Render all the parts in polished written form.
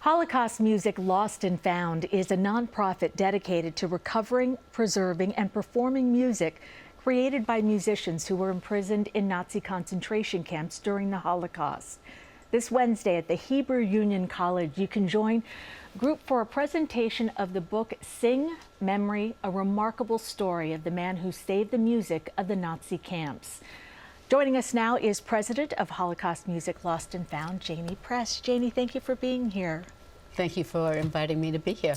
Holocaust Music Lost and Found is a nonprofit dedicated to recovering, preserving, and performing music created by musicians who were imprisoned in Nazi concentration camps during the Holocaust. This Wednesday at the Hebrew Union College, you can join a group for a presentation of the book Sing, Memory, a remarkable story of the man who saved the music of the Nazi camps. Joining us now is President of Holocaust Music Lost and Found, Janie Press. Janie, thank you for being here. Thank you for inviting me to be here.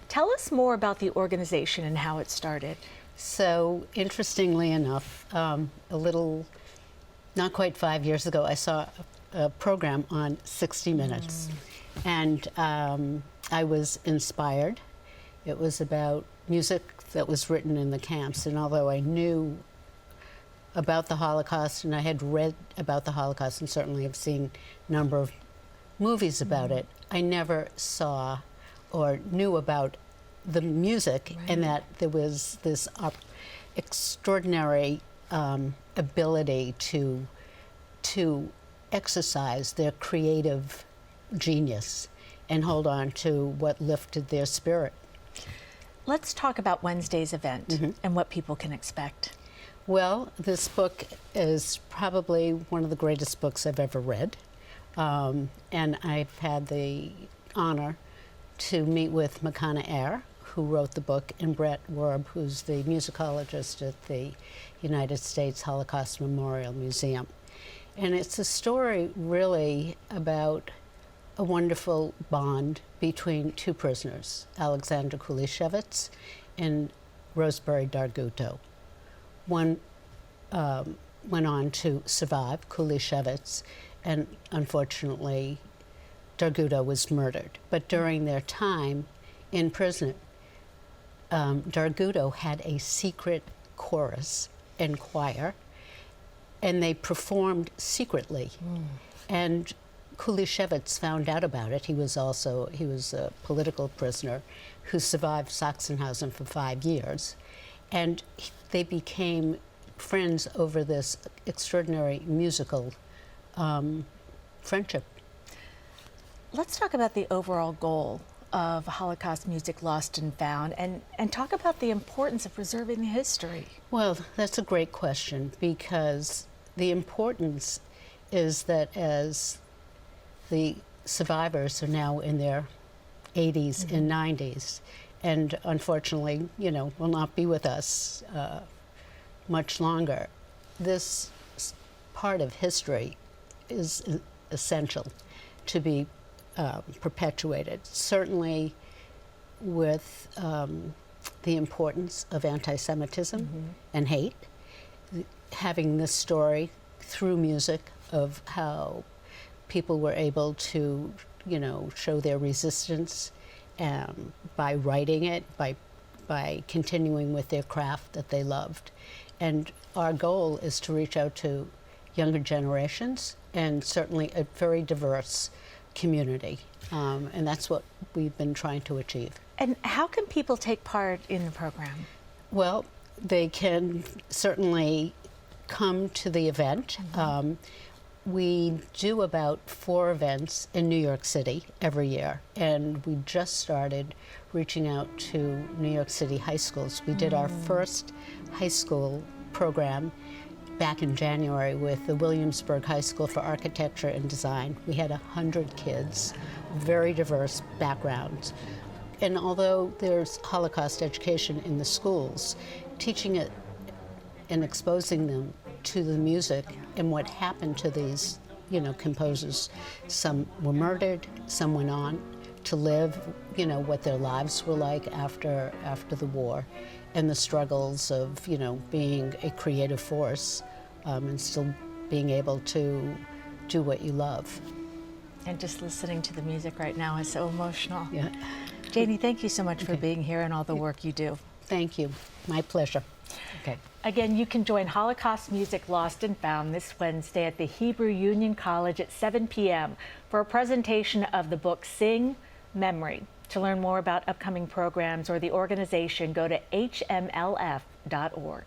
Tell us more about the organization and how it started. So, interestingly enough, not quite 5 years ago, I saw a program on 60 Minutes. And I was inspired. It was about music that was written in the camps. And although I knew about the Holocaust, and I had read about the Holocaust, and certainly have seen a number of movies about it, I never saw or knew about the music, and that there was this extraordinary ability to exercise their creative genius and hold on to what lifted their spirit. Let's talk about Wednesday's event and what people can expect. Well, this book is probably one of the greatest books I've ever read. And I've had the honor to meet with Makana Ayer, who wrote the book, and Brett Werb, who's the musicologist at the United States Holocaust Memorial Museum. And it's a story really about a wonderful bond between two prisoners, Alexander Kulishevitz and Rosemary Darguto. One went on to survive, Kulishevitz, and unfortunately, Darguto was murdered. But during their time in prison, Darguto had a secret chorus and choir, and they performed secretly. And Kulishevitz found out about it. He was a political prisoner who survived Sachsenhausen for 5 years. And they became friends over this extraordinary musical friendship. Let's talk about the overall goal of Holocaust Music Lost and Found, and talk about the importance of preserving the history. Well, that's a great question, because the importance is that as the survivors are now in their 80s and 90s, and unfortunately, will not be with us much longer, this part of history is essential to be perpetuated. Certainly with the importance of anti-Semitism and hate, having this story through music of how people were able to, show their resistance by writing it, by continuing with their craft that they loved. And our goal is to reach out to younger generations and certainly a very diverse community. And that's what we've been trying to achieve. And how can people take part in the program? Well, they can certainly come to the event. We do about 4 events in New York City every year, and we just started reaching out to New York City high schools. We did our first high school program back in January with the Williamsburg High School for Architecture and Design. We had 100 kids, very diverse backgrounds. And although there's Holocaust education in the schools, teaching it and exposing them to the music and what happened to these, composers. Some were murdered, some went on to live, what their lives were like after the war, and the struggles of, being a creative force and still being able to do what you love. And just listening to the music right now is so emotional. Yeah. Janie, thank you so much for being here and all the work you do. Thank you. My pleasure. Okay. Again, you can join Holocaust Music Lost and Found this Wednesday at the Hebrew Union College at 7 p.m. for a presentation of the book Sing, Memory. To learn more about upcoming programs or the organization, go to hmlf.org.